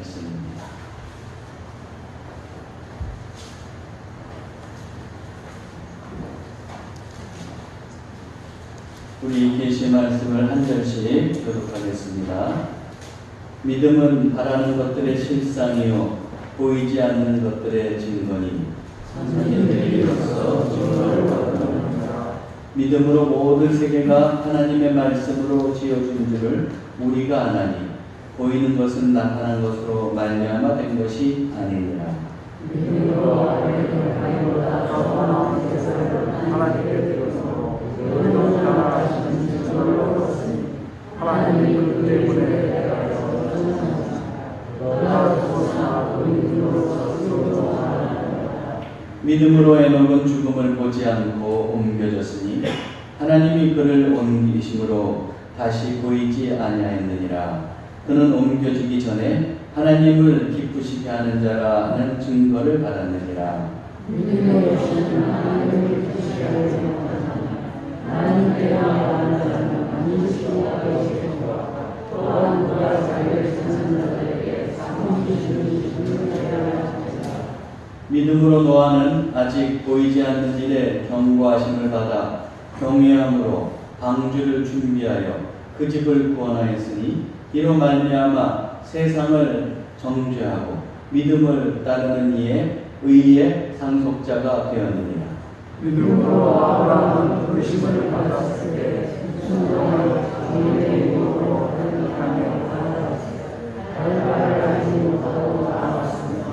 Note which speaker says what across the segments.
Speaker 1: 말씀입니다. 우리 계시 말씀을 한 절씩 교독하겠습니다. 믿음은 바라는 것들의 실상이요 보이지 않는 것들의 증거니 선생님들로서 증거를 받느니라. 믿음으로 모든 세계가 하나님의 말씀으로 지어진 줄을 우리가 아나니 보이는 것은 나타난 것으로 말미암아 된 것이 아니니라.
Speaker 2: 믿음으로 하나님보다 더 세상을 하나님께 드려서 우리도 하나하시는 증거를 얻었으니 하나님이 그 때문에
Speaker 1: 믿음으로 에녹은 죽음을 보지 않고 옮겨졌으니 하나님이 그를 옮기심으로 다시 보이지 아니하였느니라. 그는 옮겨지기 전에 하나님을 기쁘시게 하는 자라 하는 증거를 받았느니라.
Speaker 2: 믿음으로 하나님을 기쁘시게 하는 자라 하나님께 나아가는 자는 반드시 하게 되시고 또한 그가 자기를 찾는 자들에게 상속이 주는 자라.
Speaker 1: 믿음으로 노아는 아직 보이지 않는 일에 경고하심을 받아 경외함으로 방주를 준비하여 그 집을 구원하였으니 이로 말미암아 세상을 정죄하고 믿음을 따르는 이에 의의 상속자가 되었느니라.
Speaker 2: 믿음으로 아브라함은 의심을 받았을 때 순종을 주님의 이름으로 하며 다른 말을 하지 못하고 나아갔습니다.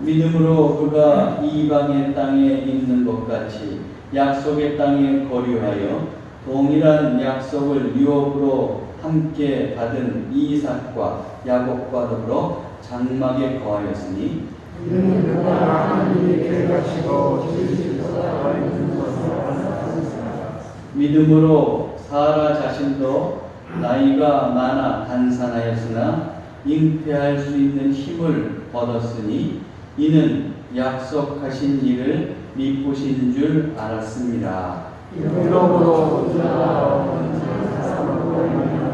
Speaker 1: 믿음으로 그가 이방의 땅에 있는 것 같이 약속의 땅에 거류하여 동일한 약속을 유업으로 함께 받은 이삭과 야곱과 더불어 장막에 거하였으니
Speaker 2: 이는 그가 하나님의 계획하시고 지으시고자 있는 것을 알았습니다.
Speaker 1: 믿음으로 사라 자신도 나이가 많아 간산하였으나 잉태할 수 있는 힘을 얻었으니 이는 약속하신 일을 미쁘신 줄 알았습니다.
Speaker 2: 이러므로 우리가 사람을 보이느냐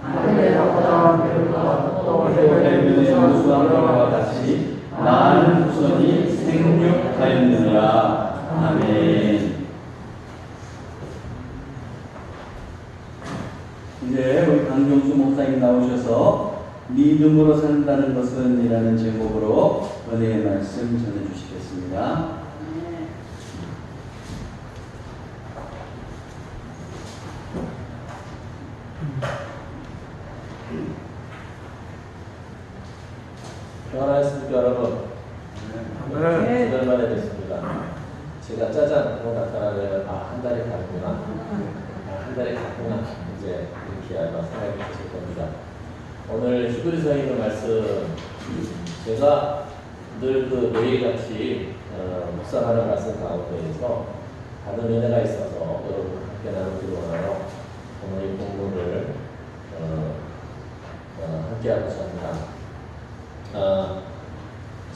Speaker 2: 하늘보다 별과 또
Speaker 1: 해변의 무수한 것과 같이 많은 후손이 생육하였느니라. 아멘. 이제 우리 강종수 목사님 나오셔서 믿음으로 산다는 것은 이라는 제목으로 은혜의 말씀 전해주시겠습니다.
Speaker 3: 평안하셨습니까, 여러분?
Speaker 2: 네.
Speaker 3: 2달 만에 뵙습니다. 제가 짜잔 하고 나타나면 한 달이 가는구나. 한 달이 갔구나. 이제 이렇게 아마 생각이 드실 겁니다. 오늘 히브리서에 있는 말씀, 제가 늘 그 매일같이 묵상하는 말씀 가운데에서 받은 은혜가 있어서 여러분 함께 나누기로 하여 오늘 이 본문을 함께 하고자 합니다.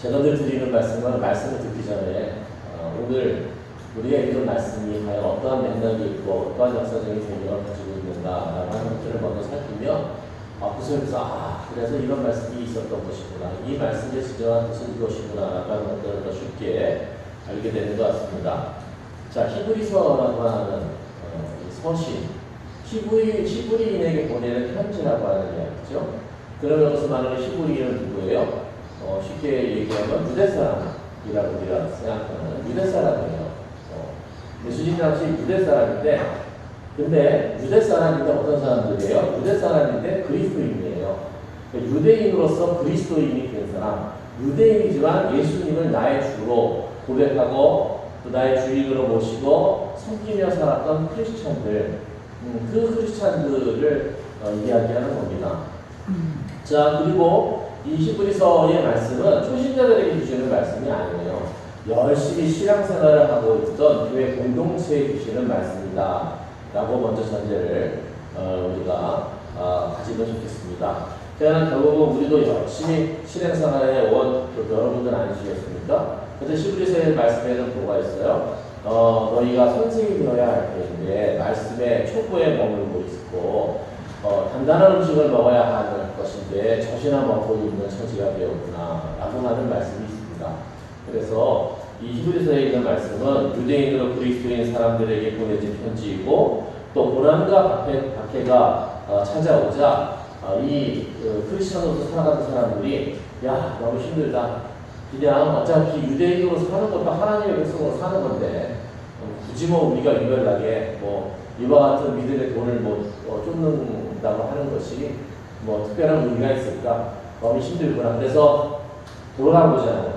Speaker 3: 제가 늘 드리는 말씀은 말씀을 듣기 전에 오늘 우리가 읽은 말씀이 과연 어떠한 맥락이 있고 어떠한 역사적인 배경을 가지고 있는가라는 것들을 먼저 살피며 그래서 이런 말씀이 있었던 것이구나, 이 말씀의 진정한 뜻은 이것이구나라는 것들을 더 쉽게 알게 되는 것 같습니다. 자, 히브리서라고 하는 서신, 히브리인에게 보내는 편지라고 하는 이야기죠. 그러면 여기서 말하는 히브리인은 누구예요? 쉽게 얘기하면 유대 사람이라고 우리가 생각하는 유대 사람이에요. 예수님 당시 유대 사람인데, 근데 유대 사람인데 어떤 사람들이에요? 유대 사람인데 그리스도인이에요. 유대인으로서 그리스도인이 된 사람, 유대인이지만 예수님을 나의 주로 고백하고 또 나의 주인으로 모시고 섬기며 살았던 크리스찬들, 그 크리스찬들을 이야기하는 겁니다. 자, 그리고 이 히브리서의 말씀은 초신자들에게 주시는 말씀이 아니에요. 열심히 신앙생활을 하고 있던 교회 공동체에 주시는 말씀이다 라고 먼저 전제를 우리가 가지면 좋겠습니다. 그러나 결국은 우리도 열심히 신앙생활에 온 여러분들 아니시겠습니까? 그래서 히브리서의 말씀에는 뭐가 있어요? 너희가 선생이 되어야 할 때인데 말씀의 초보에 머물고 있고 단단한 음식을 먹어야 하는 것인데 젖이나 먹고 있는 처지가 되었구나 라고 하는 말씀이 있습니다. 그래서 이 히브리서에 있는 말씀은 유대인으로 그리스도인 사람들에게 보내진 편지이고 또 고난과 박해가 찾아오자 이 크리스천으로서 살아가는 사람들이 야 너무 힘들다. 그냥 어차피 유대인으로 사는 것도 하나님의 백성으로 사는 건데 굳이 뭐 우리가 유별나게 뭐 이와 같은 믿음의 돈을 쫓는다고 하는 것이 뭐 특별한 의미가 있을까? 너무 힘들구나. 그래서 돌아가고자 하는,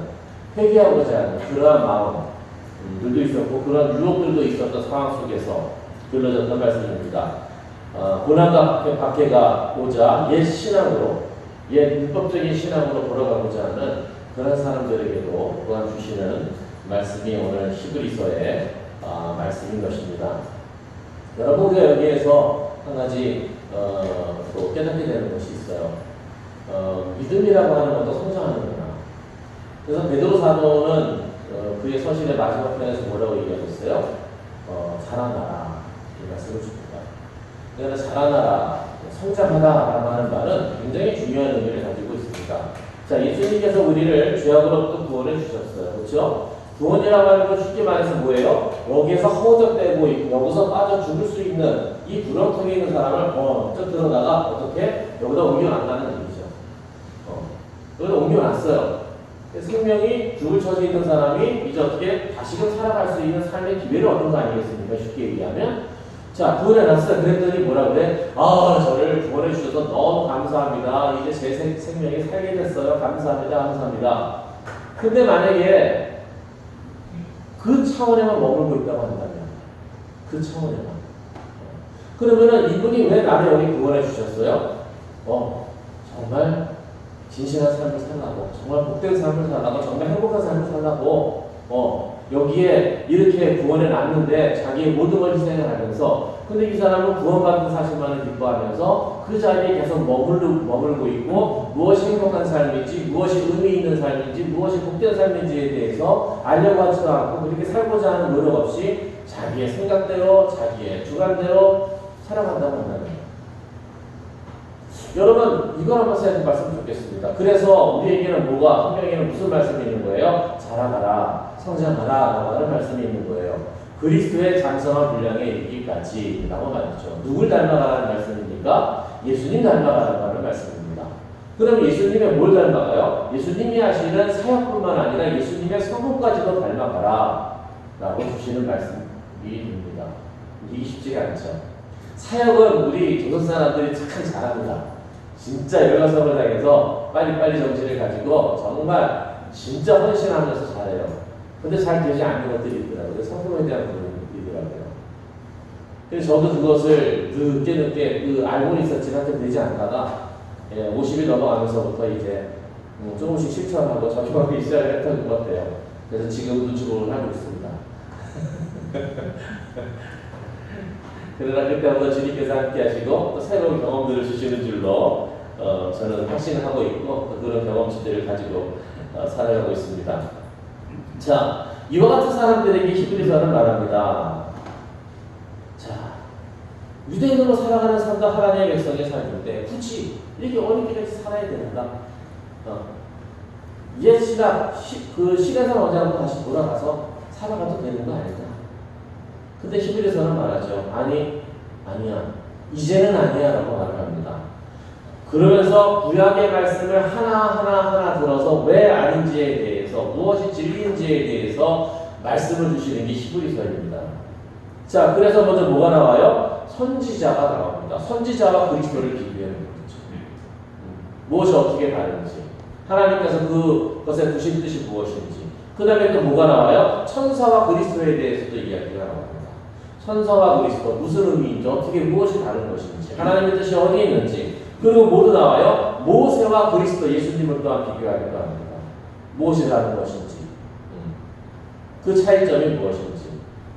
Speaker 3: 회개하고자 하는 그러한 마음들도 있었고 그런 유혹들도 있었던 상황 속에서 들려졌던 말씀입니다. 고난과 박해가 오자 옛 신앙으로, 옛 율법적인 신앙으로 돌아가고자 하는 그런 사람들에게도 또한 주시는 말씀이 오늘 히브리서의 말씀인 것입니다. 여러분, 우리가 여기에서 한 가지 또 깨닫게 되는 것이 있어요. 믿음이라고 하는 것도 성장하는구나. 그래서 베드로 사도는 그의 서신의 마지막 편에서 뭐라고 얘기하셨어요? 자라나라 이 말씀을 줍니다. 그래서 자라나라, 성장하다라고 하는 말은 굉장히 중요한 의미를 가지고 있습니다. 자, 예수님께서 우리를 죄악으로부터 구원해 주셨어요. 그렇죠? 구원이라고 하는 건 쉽게 말해서 뭐예요? 여기에서 허우적대고 있고 여기서 빠져 죽을 수 있는 이 구렁텅이에 있는 사람을 먼저 들어다가 어떻게 여기다 옮겨놨다는 얘기죠. 여기다 옮겨놨어요. 생명이 죽을 처지에 있는 사람이 이제 어떻게 다시금 살아갈 수 있는 삶의 기회를 얻는 거 아니겠습니까? 쉽게 얘기하면. 자, 구원해놨어요. 그랬더니 뭐라 그래? 저를 구원해 주셔서 너무 감사합니다. 이제 제 생명이 살게 됐어요. 감사합니다. 감사합니다. 근데 만약에 그 차원에만 머물고 있다고 한다면, 그 차원에만. 그러면은 이분이 왜 나를 여기 구원해 주셨어요? 정말 진실한 삶을 살라고, 정말 복된 삶을 살라고, 정말 행복한 삶을 살라고, 여기에 이렇게 구원해 놨는데 자기의 모든 걸 희생을 하면서, 근데 이 사람은 구원받은 사실만을 기뻐하면서 그 자리에 계속 머물고 있고 무엇이 행복한 삶인지, 무엇이 의미 있는 삶인지, 무엇이 복된 삶인지에 대해서 알려고 하지도 않고 그렇게 살고자 하는 노력 없이 자기의 생각대로, 자기의 주관대로 살아간다고 한다면, 여러분 이걸 한번 생각해 봤으면 좋겠습니다. 그래서 우리에게는 성경에는 무슨 말씀이 있는 거예요? 자라가라, 성장하라 라고 하는 말씀이 있는 거예요. 그리스도의 장성한 분량에 이르기까지 라고 말했죠. 누굴 닮아가라는 말씀입니까? 예수님 닮아가라고 하는 말씀입니다. 그럼 예수님의 뭘 닮아가요? 예수님이 하시는 사역뿐만 아니라 예수님의 성품까지도 닮아가라 라고 주시는 말씀이 됩니다. 이게 쉽지가 않죠. 사역은 우리 조선 사람들이 참 잘합니다. 진짜 열과성을 당해서 빨리빨리 정신을 가지고 정말 진짜 헌신하면서 잘해요. 근데 잘 되지 않는 것들이 있더라고요. 성품에 대한 부분이더라고요. 그래서 저도 그것을 늦게 알고는 있었지만 되지 않다가 50일 넘어가면서부터 이제 조금씩 실천하고 적용하기 시작을 했던 것 같아요. 그래서 지금 눈치보를 하고 있습니다. 그러나 그때부터 주님께서 함께 하시고 또 새로운 경험들을 주시는 줄로 저는 확신을 하고 있고 그런 경험치들을 가지고 살아가고 있습니다. 자, 이와 같은 사람들에게 히브리서는 말합니다. 자, 유대인으로 살아가는 삶도 하나님의 백성의 삶인데 굳이 이렇게 어렵게 살아야 되는가? 옛 신학, 그 신에서 원자로 다시 돌아가서 살아가도 되는 거 아닐까? 근데 히브리서는 말하죠. 아니야. 이제는 아니야 라고 말을 합니다. 그러면서 구약의 말씀을 하나하나 들어서 왜 아닌지에 대해서, 무엇이 진리인지에 대해서 말씀을 주시는 게 히브리서입니다. 자, 그래서 먼저 뭐가 나와요? 선지자가 나옵니다. 선지자와 그리스도를 비교하는 거죠. 무엇이 어떻게 다른지, 하나님께서 그것의 두신 뜻이 무엇인지, 그 다음에 또 뭐가 나와요? 천사와 그리스도에 대해서도 이야기가 나옵니다. 천사와 그리스도, 무슨 의미인지, 어떻게 무엇이 다른 것인지, 하나님의 뜻이 어디에 있는지, 그리고 뭐도 나와요? 모세와 그리스도, 예수님을 또한 비교하기도 합니다. 무엇이 다른 것인지, 그 차이점이 무엇인지.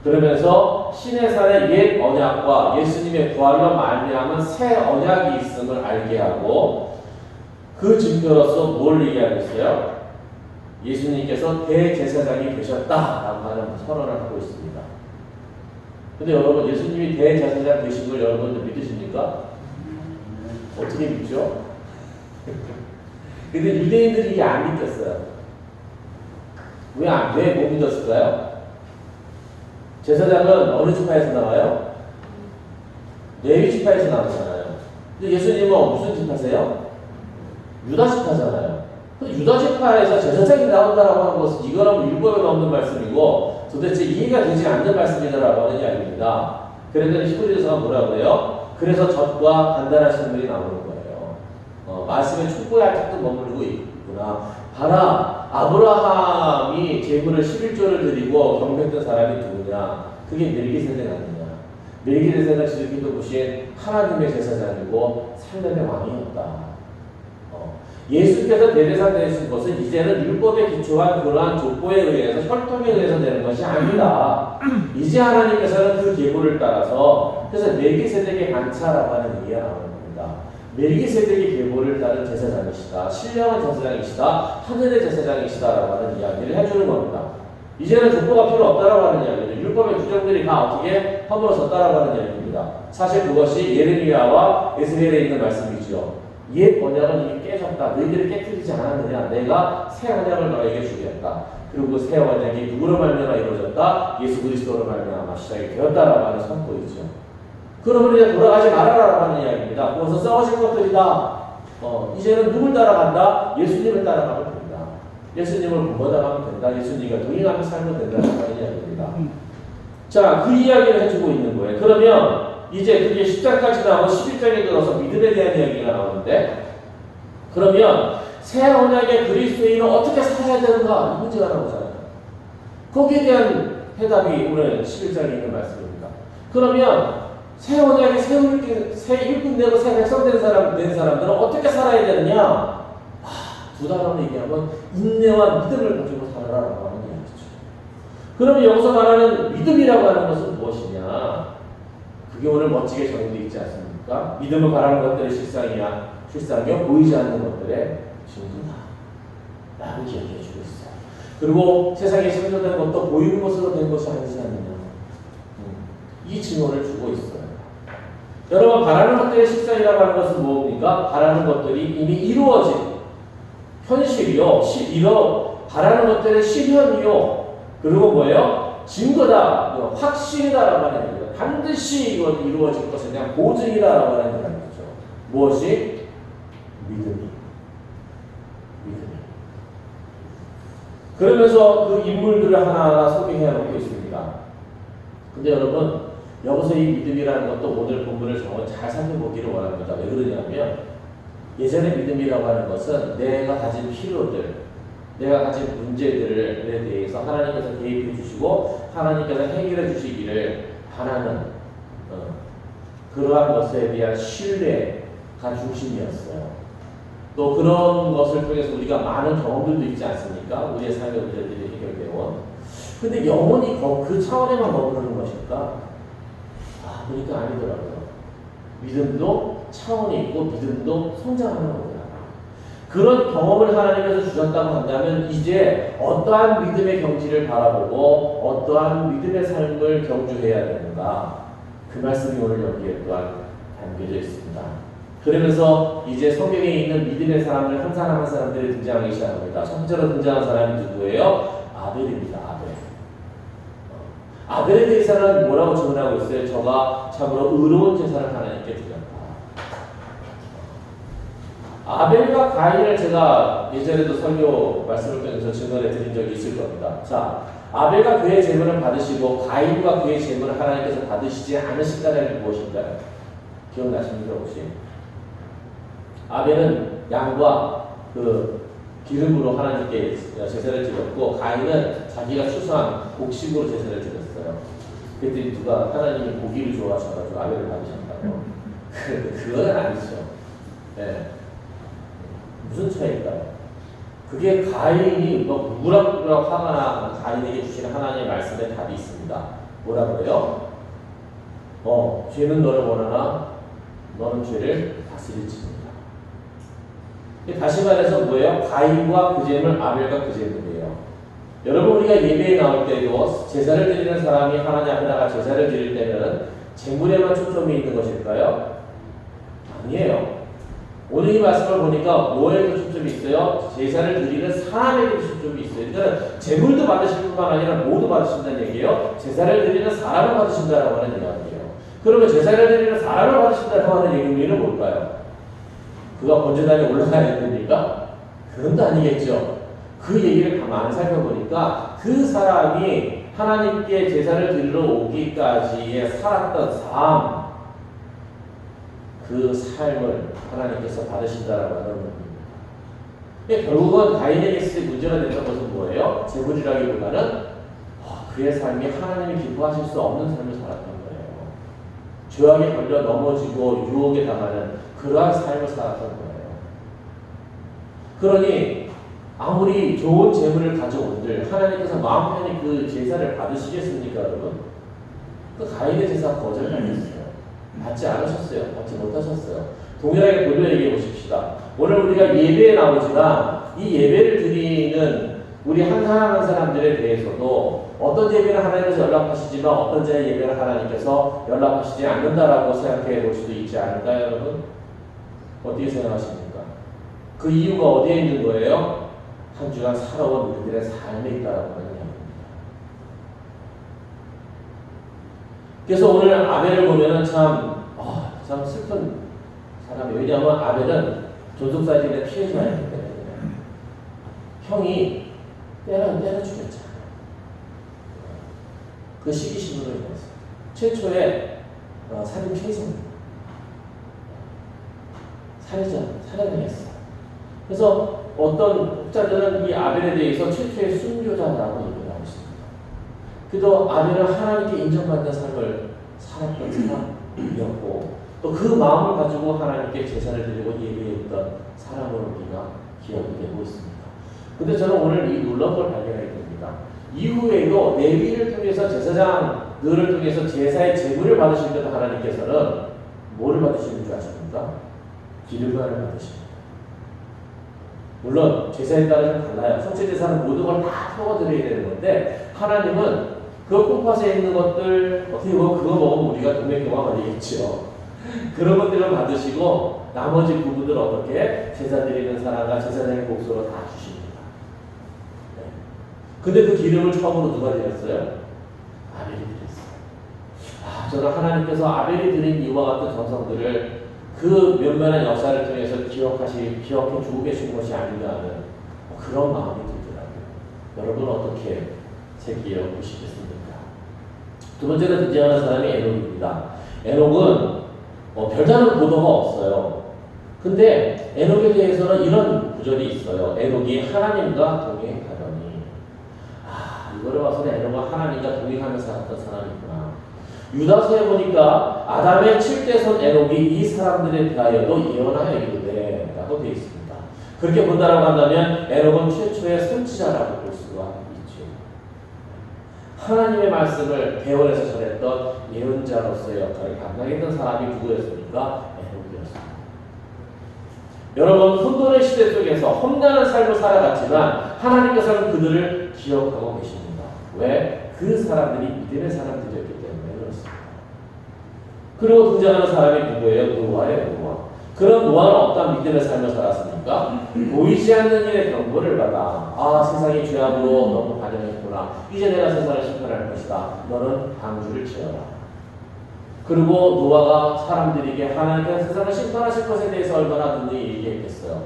Speaker 3: 그러면서 시내산의 옛 언약과 예수님의 부활로 말미암은 새 언약이 있음을 알게 하고, 그 증표로서 뭘 얘기하고 있어요? 예수님께서 대제사장이 되셨다라고 하는 선언을 하고 있습니다. 근데 여러분, 예수님이 대제사장 되신 걸 여러분들 믿으십니까? 어떻게 믿죠? 근데 유대인들이 이게 안 믿겼어요. 왜 못 믿었을까요? 제사장은 어느 지파에서 나와요? 레위 지파에서 나오잖아요. 근데 예수님은 무슨 지파세요? 유다 지파잖아요. 유다 지파에서 제사장이 나온다라고 하는 것은 이거는 율법에 없는 말씀이고 도대체 이해가 되지 않는 말씀이다라고 하는 이야기입니다. 그랬더니 히브리서가 뭐라고 해요? 그래서 젖과 단단하신 분이 나오는 거예요. 말씀에 촉구의 아직도 머무르고 있구나. 봐라, 아브라함이 제물을 11조를 드리고 경배했던 사람이 누구냐? 그게 멜기세덱 아니냐? 멜기세덱은 지금도 보신 하나님의 제사장이고 살렘의 왕이었다. 예수께서 대대상 되신 것은 이제는 율법에 기초한 그러한 족보에 의해서 혈통에 의해서 되는 것이 아니다. 이제 하나님께서는 그 계보를 따라서 그래서 멜기세덱의 반차라고 하는 얘기가 나오는 겁니다. 멜기세덱의 계보를 따른 제사장이시다. 신령한 제사장이시다. 하늘의 제사장이시다라고 하는 이야기를 해주는 겁니다. 이제는 족보가 필요 없다라고 하는 이야기죠. 율법의 규정들이 다 어떻게 허물어졌다라고 하는 이야기입니다. 사실 그것이 예레미야와 에스겔에 있는 말씀이죠. 옛 언약은 이미 깨졌다. 너희들이 깨뜨리지 않았느냐. 내가 새 언약을 너에게 주겠다. 그리고 새 언약이 누구로 말미암아 이루어졌다? 예수 그리스도로 말미암아 시작이 되었다라고 하는 선포이죠. 그러면 이제 돌아가지 말아라라고 하는 이야기입니다. 그것은 썩어진 것들이다. 이제는 누굴 따라간다? 예수님을 따라가면 된다. 예수님을 본받아가면 된다. 예수님과 동행하며 살면 된다라고 하는 이야기입니다. 자, 그 이야기를 해주고 있는 거예요. 그러면 이제 그게 10장까지 나오고 11장에 들어서 믿음에 대한 이야기가 나오는데 그러면 새 언약의 그리스도인은 어떻게 살아야 되는가? 이 문제가 나오잖아요. 거기에 대한 해답이 오늘 11장에 있는 말씀입니다. 그러면 새 언약의 새 일꾼되고 새 백성 된 사람들은 어떻게 살아야 되느냐? 두 단어로 얘기하면 인내와 믿음을 가지고 살아라라고 하는 이야기죠. 그러면 여기서 말하는 믿음이라고 하는 것은 무엇이냐? 그게 오늘 멋지게 정의되어 있지 않습니까? 믿음을 바라는 것들의 실상이요 보이지 않는 것들의 증거다 라고 이야기해 주고 있어요. 그리고 세상에 창조된 것도 보이는 것으로 된 것이 아니지 않느냐, 이 증언을 주고 있어요. 여러분, 바라는 것들의 실상이라고 하는 것은 뭡니까? 바라는 것들이 이미 이루어진 현실이요, 바라는 것들의 실현이요, 그리고 뭐예요? 증거다, 확신이다라고 하는 얘기예요. 반드시 이것 이루어질 것에 대한 보증이다라고 하는 얘기죠. 무엇이? 믿음이. 그러면서 그 인물들을 하나하나 소개해 놓고 있습니다. 근데 여러분, 여기서 이 믿음이라는 것도 오늘 본문을 잘 살펴보기를 원합니다. 왜 그러냐면 예전의 믿음이라고 하는 것은 내가 가진 필요들, 내가 가진 문제들에 대해서 하나님께서 개입해 주시고 하나님께서 해결해 주시기를 바라는 그러한 것에 대한 신뢰가 중심이었어요. 또 그런 것을 통해서 우리가 많은 경험들도 있지 않습니까? 우리의 삶의 문제들이 해결되어. 근데 영원히 그 차원에만 머무르는 것일까? 그러니까 아니더라고요. 믿음도 차원이 있고 믿음도 성장하는 겁니다. 그런 경험을 하나님께서 주셨다고 한다면 이제 어떠한 믿음의 경지를 바라보고 어떠한 믿음의 삶을 경주해야 되는가, 그 말씀이 오늘 여기에 또한 담겨져 있습니다. 그러면서 이제 성경에 있는 믿음의 사람을 한 사람 한 사람들이 등장하기 시작합니다. 첫 번째로 등장한 사람이 누구예요? 아벨입니다. 아벨에 대해서는 뭐라고 증언하고 있어요? 저가 참으로 의로운 제사를 하나님께 드렸다. 아벨과 가인을 제가 예전에도 설교 말씀을 통해서 증언해 드린 적이 있을 겁니다. 자, 아벨과 그의 제물을 받으시고 가인과 그의 제물을 하나님께서 받으시지 않으신다는 게 무엇인가요? 기억나십니까 혹시? 아벨은 양과 그 기름으로 하나님께 제사를 드렸고 가인은 자기가 추수한 곡식으로 제사를 드렸어요. 그랬더니 누가 하나님이 고기를 좋아하셔가지고 아벨을 받으셨다고? 그건 아니죠. 네. 무슨 차이일까요? 그게 가인이 무럭무럭 화가 나 가인에게 주시는 하나님의 말씀에 답이 있습니다. 뭐라 그래요? 죄는 너를 원하나 너는 죄를 다스릴지니라. 다시 말해서 뭐예요? 가인과 그 제물, 아벨과 그 제물이에요. 여러분, 우리가 예배에 나올 때도 제사를 드리는 사람이 하나님 앞에다가 제사를 드릴 때는 제물에만 초점이 있는 것일까요? 아니에요. 오늘 이 말씀을 보니까 뭐에도 초점이 있어요? 제사를 드리는 사람에게 초점이 있어요. 그러니까 제물도 받으실 뿐만 아니라 모두 받으신다는 얘기예요. 제사를 드리는 사람을 받으신다라고 하는 이야기예요. 그러면 제사를 드리는 사람을 받으신다라고 하는 의미는 뭘까요? 그가 번제단에 올라가야 됩니까? 그건 또 아니겠죠. 그 얘기를 가만히 살펴보니까 그 사람이 하나님께 제사를 드리러 오기까지의 살았던 삶, 그 삶을 하나님께서 받으신다라고 하는 겁니다. 결국은 가인에게 있을 때 문제가 됐던 것은 뭐예요? 제물이라기보다는 그의 삶이 하나님이 기뻐하실 수 없는 삶을 살았던 거예요. 죄악에 걸려 넘어지고 유혹에 당하는 그러한 삶을 살았던 거예요. 그러니 아무리 좋은 재물을 가져온들 하나님께서 마음 편히 그 제사를 받으시겠습니까, 여러분? 그 가인의 제사가 거절당했어요. 받지 않으셨어요. 받지 못하셨어요. 동일하게 돌려 얘기해 보십시다. 오늘 우리가 예배에 나오지만 이 예배를 드리는 우리 한 사람 한 사람들에 대해서도 어떤 예배를 하나님께서 연락하시지만 어떤 예배를 하나님께서 연락하시지 않는다라고 생각해 볼 수도 있지 않을까요, 여러분? 어떻게 생각하십니까? 그 이유가 어디에 있는 거예요? 한 주간 살아온 우리들의 삶에 있다라고 하는 이야기입니다. 그래서 오늘 아벨을 보면은 참 슬픈 사람이에요. 왜냐하면 아벨은 존속사진의 피해자였기 때문에 형이 때려 죽였잖아요. 그 시기심으로 인해서 최초의 살인 피해자입니다. 살해를 했어요. 그래서 어떤 학자들은 이 아벨에 대해서 최초의 순교자라고 얘기를 하고 있습니다. 그래도 아벨은 하나님께 인정받는 삶을 살았던 사람이었고 또 그 마음을 가지고 하나님께 제사를 드리고 예배했던 사람으로 우리가 기억이 되고 있습니다. 근데 저는 오늘 이 놀라운 걸 발견하게 됩니다. 이후에도 레위를 통해서 제사장들을 통해서 제사의 제물을 받으실 때도 하나님께서는 뭐를 받으시는 줄 아십니까? 기름관을 받으십니다. 물론 제사에 따라 좀 달라요. 속죄 제사는 모든 걸 다 태워드려야 되는 건데 하나님은 그 콩팥에 있는 것들 어떻게 보면 그거 먹으면 우리가 동맥경화 걸리겠죠. 그런 것들을 받으시고 나머지 부분들 어떻게 제사 드리는 사람과 제사장의 몫으로 다 주십니다. 네. 근데 그 기름을 처음으로 누가 드렸어요? 아벨이 드렸어요. 저는 하나님께서 아벨이 드린 이와 같은 정성들을 그 면면한 역사를 통해서 기억해 주고 계신 것이 아닌가 하는 그런 마음이 들더라고요. 여러분 어떻게 새기어 보시겠습니까? 두 번째로 등장하는 사람이 에녹입니다. 에녹은 별다른 보도가 없어요. 근데 에녹에 대해서는 이런 구절이 있어요. 에녹이 하나님과 동행하더니 이거를 봐서는 에녹은 하나님과 동행하면서 살았던 사람이구나. 유다서에 보니까 아담의 7대손 에녹이 이 사람들에 대하여도 예언하여 이르되 라고 되어 있습니다. 그렇게 본다라고 한다면 에녹은 최초의 선지자라고 볼 수가 있죠. 하나님의 말씀을 대원해서 전했던 예언자로서의 역할을 감당했던 사람이 누구였습니까? 에녹이었습니다. 여러분 혼돈의 시대 속에서 험난한 삶을 살아갔지만 하나님께서는 그들을 기억하고 계십니다. 왜? 그 사람들이 믿음의 사람들이었기 때문에 그렇습니다. 그리고 등장하는 사람이 누구예요? 노아예요. 노아. 그런 노아는 어떤 믿음의 삶을 살았습니까? 보이지 않는 일의 경고를 받아 세상이 죄악으로 너무 반영했구나. 이제 내가 세상을 심판할 것이다. 너는 방주를 지어라. 그리고 노아가 사람들에게 하나님께서 세상을 심판하실 것에 대해서 얼마나 능히 얘기했겠어요.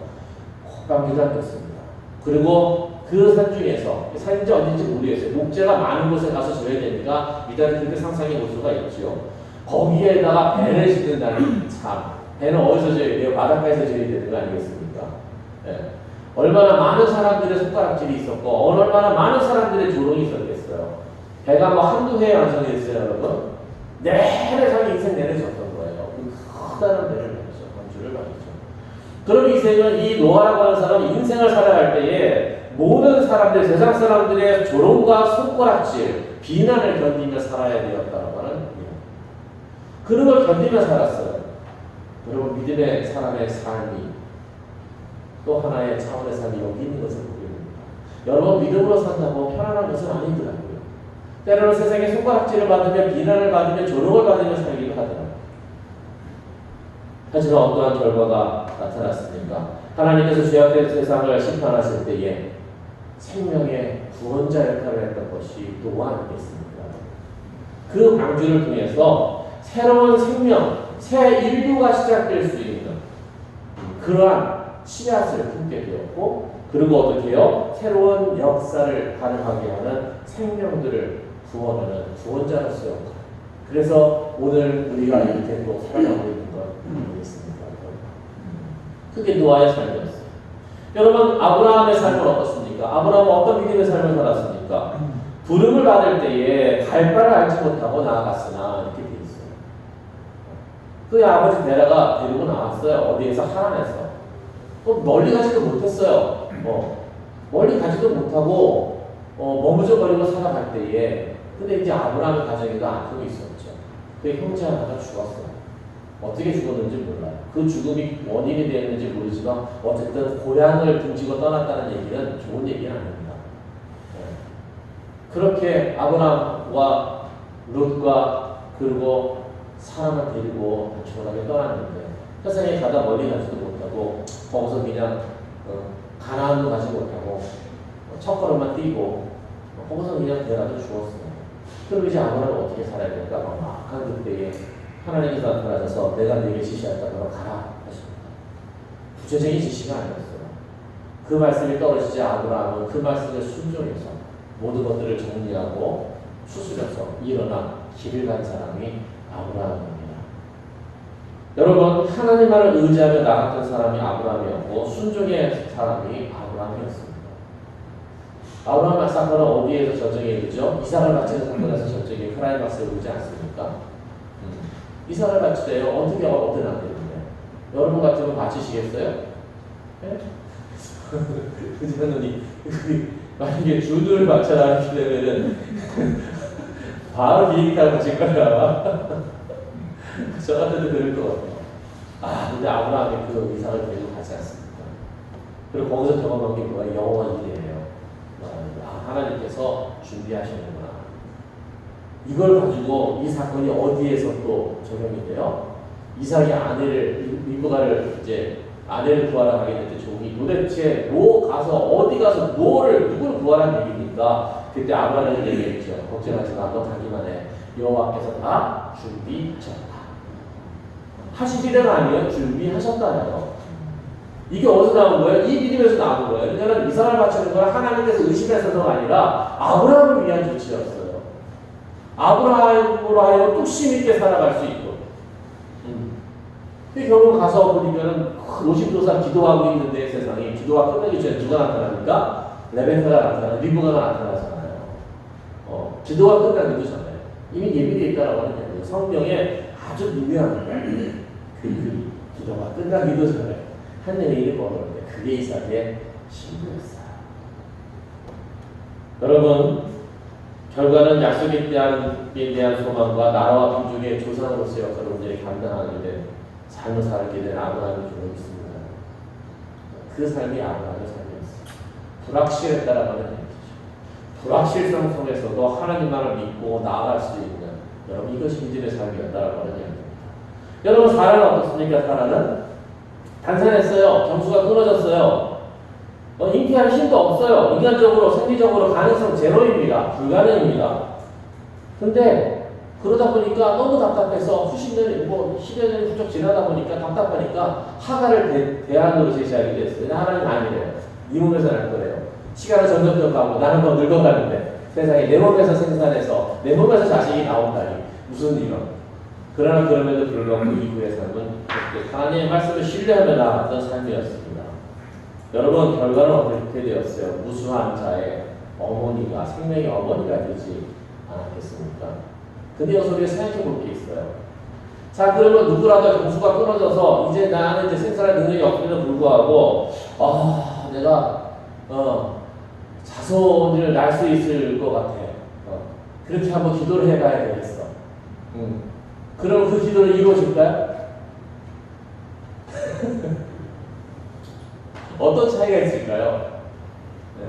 Speaker 3: 방주를 안겼습니다. 그리고 그 산 중에서 산인지 어딘지 모르겠어요. 목재가 많은 곳에 가서 져야 되니까 미달이 그렇게 상상해 볼 수가 있죠. 거기에다가 배를 짓는다는 참. 배는 어디서 져야 돼요? 바닷가에서 져야 되는 거 아니겠습니까? 네. 얼마나 많은 사람들의 손가락질이 있었고 얼마나 많은 사람들의 조롱이 있었겠어요. 배가 뭐 한두 회에 완성이 됐어요, 여러분. 내내 자기 인생 내내 졌던 거예요. 커다란 배를 받았죠. 방주를 받았죠. 그럼 인생은 이 노아라고 하는 사람이 인생을 살아갈 때에 모든 사람들, 세상 사람들의 조롱과 손가락질, 비난을 견디며 살아야 되었다고 하는 거예요. 그런 걸 견디며 살았어요. 여러분 믿음의 사람의 삶이 또 하나의 차원의 삶이 여기 있는 것을 보게 됩니다. 여러분 믿음으로 산다고 편안한 것은 아니더라고요. 때로는 세상에 손가락질을 받으며 비난을 받으며 조롱을 받으며 살기도 하더라고요. 하지만 어떠한 결과가 나타났습니까? 하나님께서 죄악된 세상을 심판하실 때에 생명의 구원자 역할을 했던 것이 노아 아니겠습니까? 그 방주를 통해서 새로운 생명, 새 인류가 시작될 수 있는 그러한 씨앗을 품게 되었고, 그리고 어떻게 해요? 새로운 역사를 가능하게 하는 생명들을 구원하는 구원자로서 역할. 그래서 오늘 우리가 이렇게 또 살아가고 있는 건 아니겠습니까? 그게 노아의 삶이었어요. 여러분, 아브라함의 삶은 어떻습니까? 아브라함은 어떤 믿음의 삶을 살았습니까? 부름을 받을 때에 갈 바를 알지 못하고 나아갔으나 이렇게 돼 있어요. 그의 아버지 데라가 데리고 나왔어요. 어디에서? 하란에서. 또 멀리 가지도 못했어요. 멀리 가지도 못하고 머무져버리고 살아갈 때에, 근데 이제 아브라함의 가정에도 아픔이 있었죠. 그의 형제 하나가 죽었어요. 어떻게 죽었는지 몰라요. 그 죽음이 원인이 되었는지 모르지만 어쨌든 고향을 등지고 떠났다는 얘기는 좋은 얘기는 아닙니다. 그렇게 아브라함과 롯과 그리고 사람을 데리고 조용하게 떠났는데 세상에 가다 멀리 가지도 못하고 거기서 그냥 가나안도 가지 못하고 첫걸음만 뛰고 거기서 그냥 데라도 죽었어요. 그럼 이제 아브라함은 어떻게 살아야 될까? 막막한 그때에 하나님께서 나타나셔서 내가 네게 지시했다, 너로 가라 하십니다. 구체적인 지시가 아니었어요. 그 말씀이 떨어지지 아브라함은 그 말씀을 순종해서 모든 것들을 정리하고 추스려서 일어나 길을 간 사람이 아브라함입니다. 여러분, 하나님만을 의지하며 나갔던 사람이 아브라함이었고 순종의 사람이 아브라함이었습니다. 아브라함의 사건은 어디에서 결정이 이르죠? 이삭을 바치는 사건에서 결정이 크라이막스에 오지 않습니까? 이삭을 바치세요. 어떻게 어떤 안 되는데? 여러분 같으면 바치시겠어요? 네? 그러니 만약에 주두를 바쳐라 이렇게 되면은 바로 비행기 타고 가실 거야. 저 같아도 그럴 것 같아요. 근데 아브라함이 그 이삭을 데리고 가지 않습니까? 그리고 거기서 경험한 게 뭐야? 영원한 일이에요. 하나님께서 준비하시는구나. 이걸 가지고 이 사건이 어디에서 또 적용이 돼요? 이삭이 아내를, 리브가를 이제 아내를 구하러 가게 됐는데 종이 도대체 가서 어디 가서 누구를 구하라는 얘기니까 그때 아브라함이 얘기했죠. 걱정하지 마, 너 가기만 해. 여호와께서 다 준비하셨다. 하시기는 아니에요. 준비하셨다네요. 이게 어디서 나온 거예요? 이 믿음에서 나온 거예요. 왜냐하면 이삭을 바치는 건 하나님께서 의심해서가 아니라 아브라함을 위한 조치였어요. 아브라함으로 하여금 뚝심 있게 살아갈 수 있고. 결국 가서 보니까는 노심도사 기도하고 있는데 세상에 기도가 끝나기 전에 누가 나타납니까? 레베카가 나타나요. 리브가가 나타나잖아요. 기도가 끝나기도 전에 이미 예비되어 있다라고 하는 거예요. 성경에 아주 미묘한 거예요. 그 기도가 끝나기도 전에 하늘의 일이 벌어오는데 그게 이삭의 신부였어요. 여러분, 결과는 약속에 대한 소망과 나라와 민족의 조상으로서의 역할을 온전히 감당하게 된 삶을 살게 된 아브라함의 경험이 있습니다. 그 삶이 아브라함의 삶이었어요. 불확실했다라고 하는 얘기죠. 불확실성 속에서도 하나님만을 믿고 나아갈 수 있는, 여러분, 이것이 믿음의 삶이었다라고 하는 얘기입니다. 여러분, 사라는 어떻습니까? 사라는 단산했어요. 정수가 끊어졌어요. 잉태할 힘도 없어요. 인간적으로, 생리적으로 가능성 제로입니다. 불가능입니다. 근데 그러다 보니까 너무 답답해서 수십 년, 시대는 훌쩍 지나다 보니까 답답하니까 하가를 대안으로 제시하게 됐어요. 하나님 아니래요. 네 몸에서 날 거래요. 시간은 점점 더 가고 나는 더 늙어가는데 세상에 내 몸에서 생산해서 내 몸에서 자식이 나온다니 무슨 이런. 그러나 그럼에도 불구하고 이후의 삶은 하나님의 말씀을 신뢰하며 나아갔던 삶이었습니다. 여러분, 결과는 어떻게 되었어요? 무수한 자의 어머니가, 생명의 어머니가 되지 않았겠습니까? 근데 여기서 우리가 생각해 볼 게 있어요. 자, 그러면 누구라도 정수가 끊어져서 이제 나는 이제 생산할 능력이 없음에도 불구하고 내가 자손을 낳을 수 있을 것 같아. 그렇게 한번 기도를 해봐야 되겠어. 그럼 그 기도를 이루어질까요? 어떤 차이가 있을까요? 네.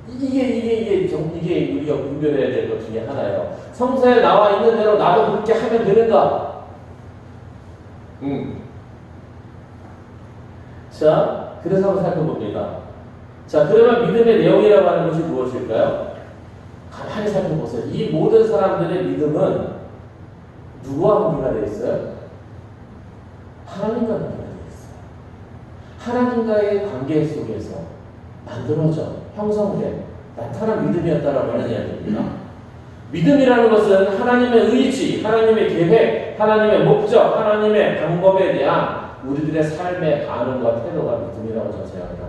Speaker 3: 이게 우리가 분별해야 될 것 중에 하나예요. 성서에 나와 있는 대로 나도 그렇게 하면 되는가? 자, 그래서 한번 살펴봅니다. 자, 그러면 믿음의 내용이라고 하는 것이 무엇일까요? 가만히 살펴보세요. 이 모든 사람들의 믿음은 누구와 관계가 되어 있어요? 하나님과 관계가 되어 있어요. 하나님과의 관계 속에서 만들어져 형성된 나타난 믿음이었다라고 하는 이야기입니다. 믿음이라는 것은 하나님의 의지, 하나님의 계획, 하나님의 목적, 하나님의 방법에 대한 우리들의 삶의 반응과 태도가 믿음이라고 저는 생각합니다.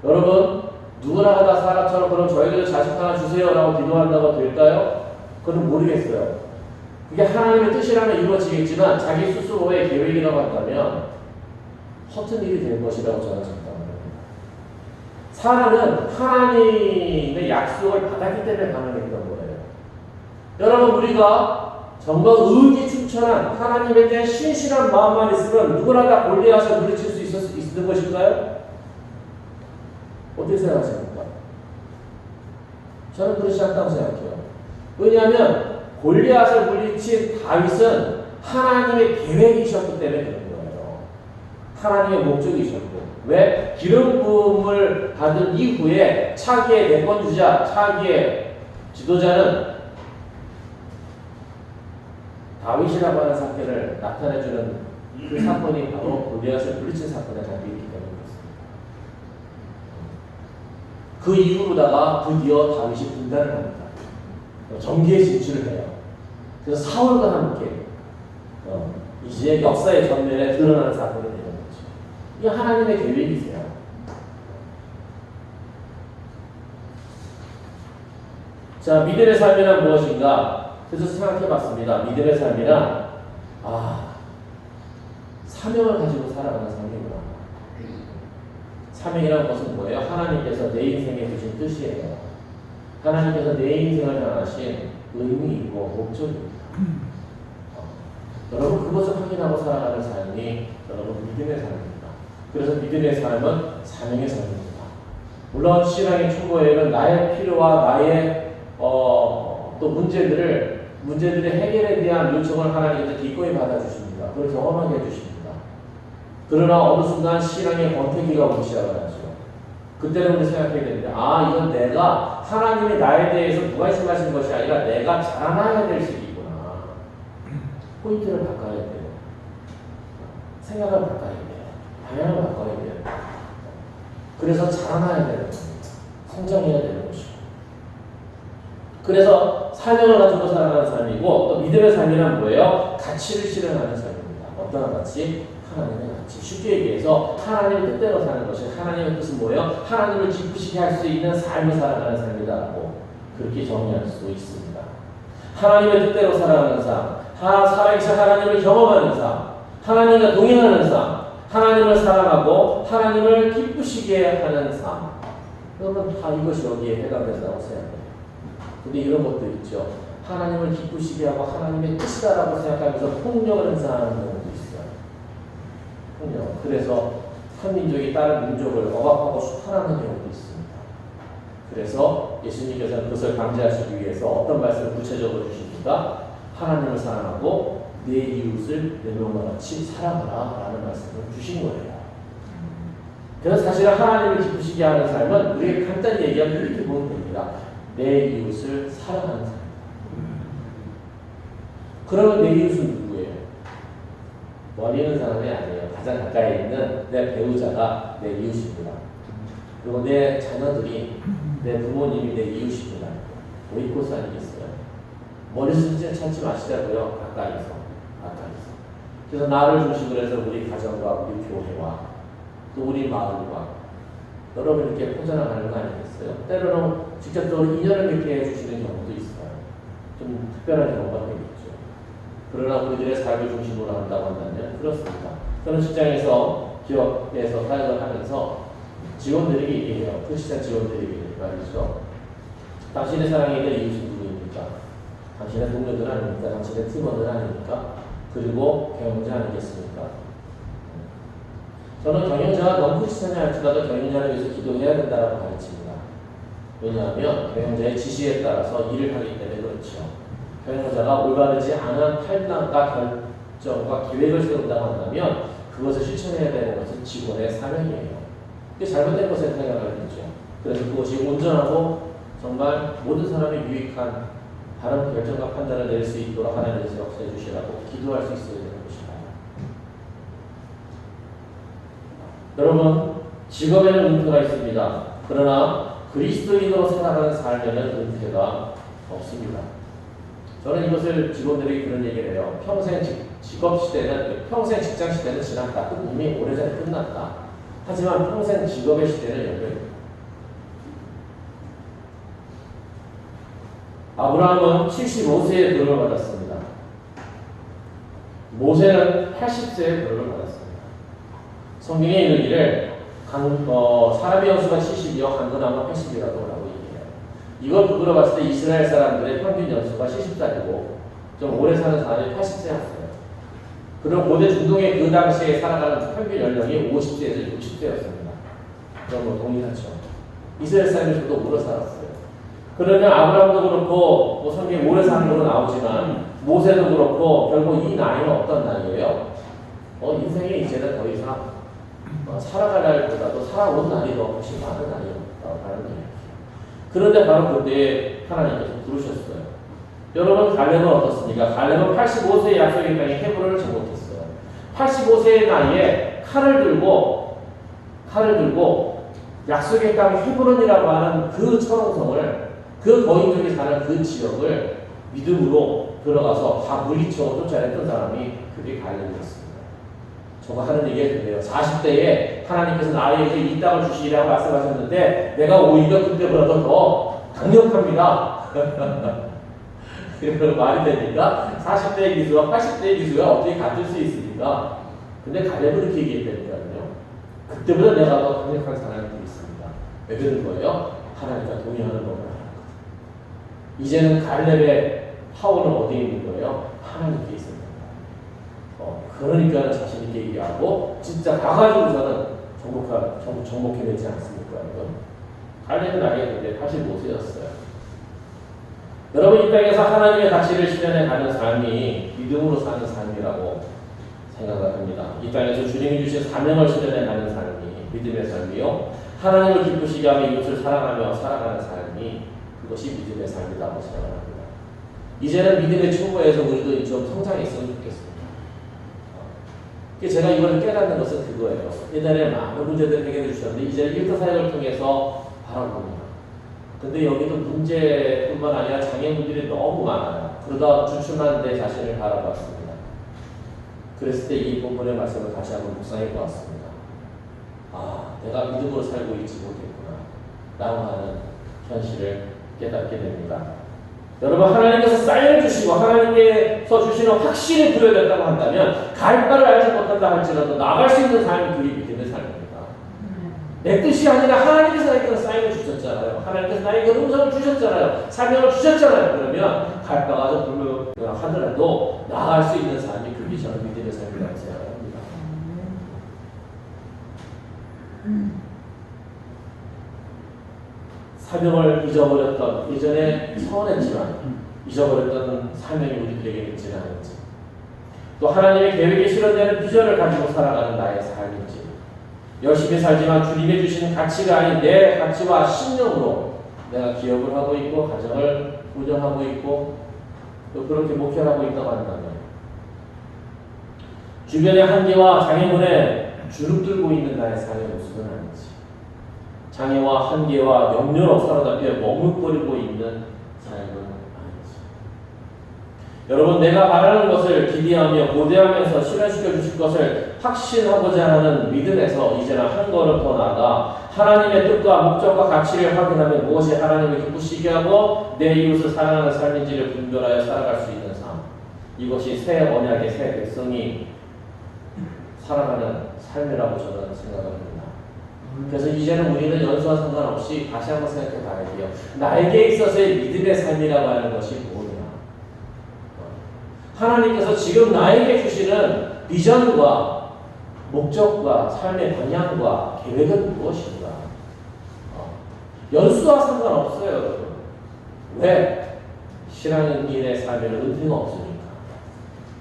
Speaker 3: 여러분, 누구나 다 사람처럼 그럼 저에게도 자식 하나 주세요라고 기도한다고 될까요? 그건 모르겠어요. 그게 하나님의 뜻이라면 이루어지겠지만 자기 스스로의 계획이라고 한다면 허튼 일이 될 것이라고 저는 생각합니다. 사라는 하나님의 약속을 받았기 때문에 가능했던 거예요. 여러분, 우리가 정말 의기충천한 하나님에 대한 신실한 마음만 있으면 누구나 다 골리앗을 물리칠 수 있는 것일까요? 어떻게 생각하십니까? 저는 그렇지 않다고 생각해요. 왜냐하면 골리앗을 물리친 다윗은 하나님의 계획이셨기 때문에 그런 거예요. 하나님의 목적이셨고, 왜? 기름 부음을 받은 이후에 차기의 대권주자, 차기의 지도자는 다윗이라고 하는 사건을 나타내주는 그 사건이 바로 골리앗을 물리친 사건에 담겨 있기 때문에 그렇습니다. 그 이후로다가 드디어 다윗이 분단을 합니다. 정계에 진출을 해요. 그래서 사울과 함께 이제 역사의 전면에 드러나는 사건이 되는 거죠. 이게 하나님의 계획이세요. 자, 믿음의 삶이란 무엇인가? 그래서 생각해봤습니다. 믿음의 삶이란 사명을 가지고 살아가는 삶이구나. 사명이라는 것은 뭐예요? 하나님께서 내 인생에 주신 뜻이에요. 하나님께서 내 인생을 향하신 의미이고 목적입니다. 여러분, 그것을 확인하고 살아가는 삶이 여러분 믿음의 삶입니다. 그래서 믿음의 삶은 사명의 삶입니다. 물론 신앙의 초보에는 나의 필요와 나의 또 문제들의 해결에 대한 요청을 하나님께서 기꺼이 받아주십니다. 그걸 경험하게 해주십니다. 그러나 어느 순간 신앙의 권태기가 오기 시작을 하죠. 그때는 우리 생각해야 됩니다. 이건 내가 하나님이 나에 대해서 무관심하신 것이 아니라 내가 자라나야 될 시기구나. 포인트를 바꿔야 돼요. 생각을 바꿔야 돼요. 방향을 바꿔야 돼요. 그래서 자라나야 되는 겁니다. 성장해야 되는 것이고. 그래서 사명을 가지고 살아가는 삶이고, 또 믿음의 삶이란 뭐예요? 가치를 실현하는 삶입니다. 어떤 가치? 하나님의 가치. 쉽게 얘기해서 하나님의 뜻대로 사는 것이, 하나님의 뜻은 뭐예요? 하나님을 기쁘시게 할 수 있는 삶을 살아가는 삶이다라고 그렇게 정의할 수 있습니다. 하나님의 뜻대로 살아가는 삶, 살아계신 하나님을 경험하는 삶, 하나님과 동행하는 삶, 하나님을 사랑하고 하나님을 기쁘시게 하는 삶. 그러면 다 이것이 여기에 해당된다고 생각해요. 근데 이런 것도 있죠. 하나님을 기쁘시게 하고 하나님의 뜻이다라고 생각하면서 폭력을 행사하는 경우도 있어요. 폭력. 그래서 한 민족이 다른 민족을 억압하고 수탈하는 경우도 있습니다. 그래서 예수님께서는 그것을 방지하시기 위해서 어떤 말씀을 구체적으로 주십니까? 하나님을 사랑하고 내 이웃을 내 몸과 같이 사랑하라 라는 말씀을 주신 거예요. 그래서 사실 하나님을 기쁘시게 하는 삶은 우리가 간단히 얘기하면 이렇게 보면 됩니다. 내 이웃을 사랑하는 삶. 그러면 내 이웃은 누구예요? 멀리 있는 사람이 아니에요. 가장 가까이 있는 내 배우자가 내 이웃입니다. 그리고 내 자녀들이, 내 부모님이 내 이웃입니다. 오이코스 아니겠어요? 멀리서 찾지 마시자고요. 가까이서. 그래서 나를 중심으로 해서 우리 가정과 우리 교회와 또 우리 마을과 여러분 이렇게 퍼져나가는 거 아니겠어요? 때로는 직접적으로 인연을 맺게 해주시는 경우도 있어요. 좀 특별한 경우가 되겠죠. 그러나 우리들의 삶을 중심으로 한다고 한다면 그렇습니다. 저는 직장에서 기업에서 사역을 하면서 직원들에게 얘기해요. 크리스찬 직원들에게 말이죠. 당신의 사랑에 있는 이웃이 누구입니까? 당신의 동료들 아닙니까? 당신의 팀원들 아닙니까? 그리고 경영자 아니겠습니까? 저는 경영자가 너무 크리스찬이 할지라도 경영자를 위해서 기도해야 된다고 가르칩니다. 왜냐하면 경영자의 지시에 따라서 일을 하기 때문에 그렇죠. 경영자가 올바르지 않은 판단과 결정과 계획을 세운다고 한다면 그것을 실천해야 되는 것은 직원의 사명이에요. 이게 잘못된 것에 생각하는 거죠. 그래서 그것이 온전하고 정말 모든 사람이 유익한 바른 결정과 판단을 낼 수 있도록 하나님께서 역사해 주시라고 기도할 수 있어야 되는 것입니다. 여러분, 직업에는 은퇴가 있습니다. 그러나 그리스도인으로 살아가는 삶에는 은퇴가 없습니다. 저는 이것을 직원들에게 그런 얘기를 해요. 평생 직업 시대는, 평생 직장 시대는 지났다. 이미 오래전에 끝났다. 하지만 평생 직업의 시대는 열려있다. 아브라함은 75세에 부름을 받았습니다. 모세는 80세에 부름을 받았습니다. 성경에 이르기를 사람의 연수가 70이요 강건함은 80이라고 얘기해요. 이걸 두드려 봤을 때 이스라엘 사람들의 평균 연수가 70살이고 좀 오래 사는 사람이 80세였어요. 그리고 고대 중동의 그 당시에 살아가는 평균 연령이 50세에서 60세였습니다. 그럼 뭐 동일하죠. 이스라엘 사람이 저도 오래 살았어요. 그러면 아브라함도 그렇고 뭐 성경에 오래 사는 걸로 나오지만 모세도 그렇고 결국 이 나이는 어떤 나이예요? 인생에 이제는 더 이상 살아갈 날보다도 살아온 날이 더 훨씬 많은 날이었다는 얘기예요. 그런데 바로 그때 하나님께서 부르셨어요. 여러분 갈렙은 어떻습니까? 갈렙은 85세의 약속의 땅에 헤브론을 정복했어요. 85세의 나이에 칼을 들고 약속의 땅 헤브론이라고 하는 그 철옹성을 그 거인족이 사는 그 지역을 믿음으로 들어가서 다 물리치고 쫓아냈던 사람이 그게 갈렙이었습니다. 저거 하는 얘기가 그래요. 40대에 하나님께서 나에게 이 땅을 주시리라고 말씀하셨는데 내가 오히려 그때보다 더 강력합니다. 그런 말이 되니까 40대의 기수와 80대의 기수가 어떻게 같을 수 있습니까? 근데 갈렙은 이렇게 얘기했다니까요. 그때보다 내가 더 강력한 사람이 되겠습니다. 왜 그런 거예요? 하나님과 동의하는 법을 하는 거죠. 이제는 갈렙의 파워는 어디에 있는 거예요? 하나님께 있습니다. 그러니까 자신있게 얘기하고 진짜 가가지고서는 정복해내지 않습니까? 갈렙은 나이가 85세였어요. 여러분 이 땅에서 하나님의 가치를 실현해 가는 삶이 믿음으로 사는 삶이라고 생각을 합니다. 이 땅에서 주님이 주신 사명을 실현해 가는 삶이 믿음의 삶이요. 하나님을 기쁘시게 하며 이웃을 사랑하며 살아가는 삶이 그것이 믿음의 삶이라고 생각합니다. 이제는 믿음의 충고에서 우리도 좀 성장했으면 좋겠습니다. 제가 이걸 깨닫는 것은 그거예요. 옛날에 많은 문제들을 해결해 주셨는데 이제는 일터 사역을 통해서 바라봅니다. 근데 여기도 문제뿐만 아니라 장애물들이 너무 많아요. 그러다 주춤한 내 자신을 바라봤습니다. 그랬을 때 이 본문의 말씀을 다시 한번 묵상해 보았습니다. 내가 믿음으로 살고 있지 못했구나 라고 하는 현실을 깨닫게 됩니다. 여러분 하나님께서 사인을 주시고 하나님께서 주시는 확신이 부여됐다고 한다면 갈 바를 알지 못한다 할지라도 나갈 수 있는 삶이 그리 믿음의 삶입니다. 내 뜻이 아니라 하나님께서 나에게 사인을 주셨잖아요. 하나님께서 나에게 음성을 주셨잖아요. 사명을 주셨잖아요. 그러면 갈 바가 좀 하더라도 나갈 수 있는 삶이 그게 저는 믿음의 삶이라고 생각합니다. 사명을 잊어버렸던 예전에 서운했지만 잊어버렸던 사명이 우리들에게 있지는 않은지 또 하나님의 계획이 실현되는 비전을 가지고 살아가는 나의 삶인지 열심히 살지만 주님이 주시는 가치가 아닌 내 가치와 신념으로 내가 기업을 하고 있고 가정을 운영하고 있고 또 그렇게 목회를 하고 있다고 한다면 주변의 한계와 장애물에 주눅들고 있는 나의 삶의 모습은 아닌지 장애와 한계와 염려로 사로잡혀 머뭇거리고 있는 삶은 아니지. 여러분 내가 바라는 것을 기대하며 고대하면서 실현시켜 주실 것을 확신하고자 하는 믿음에서 이제는 한 걸음 더 나아가 하나님의 뜻과 목적과 가치를 확인하며 무엇이 하나님을 기쁘시게 하고 내 이웃을 사랑하는 삶인지를 분별하여 살아갈 수 있는 삶. 이것이 새 언약의 새 백성이 살아가는 삶이라고 저는 생각합니다. 그래서 이제는 우리는 연수와 상관없이 다시 한번 생각해 봐야 돼요. 나에게 있어서의 믿음의 삶이라고 하는 것이 뭐냐? 하나님께서 지금 나에게 주시는 비전과 목적과 삶의 방향과 계획은 무엇인가? 연수와 상관없어요, 여러분. 왜? 신앙인의 삶에는 은퇴가 없으니까.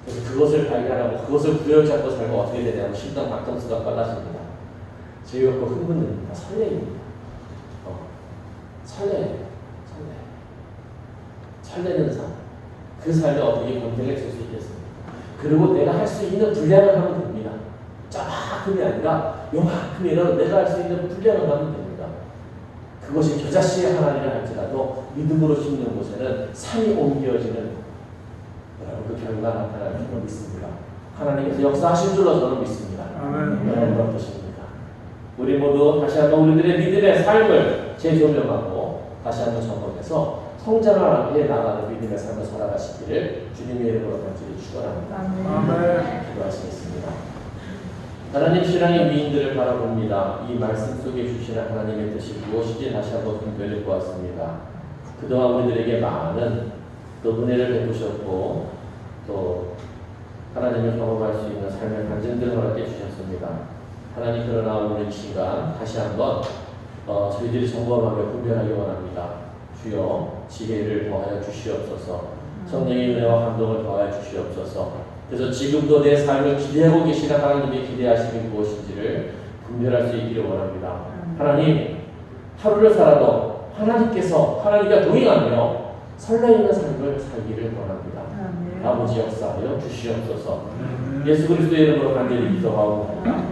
Speaker 3: 그래서 그것을 발견하고 그것을 부여잡고 살면 어떻게 되냐면 심장 박동수가 빨라집니다. 즐겁고 흥분됩니다. 설레입니다. 설레는 삶. 그 삶에 어떻게 권태를 줄 수 있겠습니까? 그리고 내가 할 수 있는 분량을 하면 됩니다. 저만큼이 아니라 요만큼이라도 내가 할 수 있는 분량을 하면 됩니다. 그것이 겨자씨의 하나님이라 할지라도 믿음으로 심는 곳에는 산이 옮겨지는 그 결과가 나타날 줄로 믿습니다. 하나님께서 역사하신 줄로 저는 믿습니다. 여러분 어떠십니까? 우리 모두 다시 한번 우리들의 믿음의 삶을 재조명하고 다시 한번 점검해서 성장하게 나가는 믿음의 삶을 살아가시기를 주님의 이름으로 간절히 축원합니다.
Speaker 2: 아멘.
Speaker 3: 기도하시겠습니다. 하나님 신앙의 미인들을 바라봅니다. 이 말씀 속에 주시는 하나님의 뜻이 무엇인지 다시 한번 분별해 보았습니다. 그동안 우리들에게 많은 또 은혜를 베푸셨고 또 하나님을 경험할 수 있는 삶의 간증들을 허락해 주셨습니다. 하나님 그러나 오늘 이 시간 다시 한번 저희들이 점검하며 분별하기 원합니다. 주여 지혜를 더하여 주시옵소서. 성령의 은혜와 감동을 더하여 주시옵소서. 그래서 지금도 내 삶을 기대하고 계시는 하나님의 기대하심이 무엇인지를 분별할 수 있기를 원합니다. 하나님 하루를 살아도 하나님과 동행하며 설레이는 삶을 살기를 원합니다. 아버지 역사하여 주시옵소서. 예수 그리스도의 이름으로 간절히 기도하옵나이다.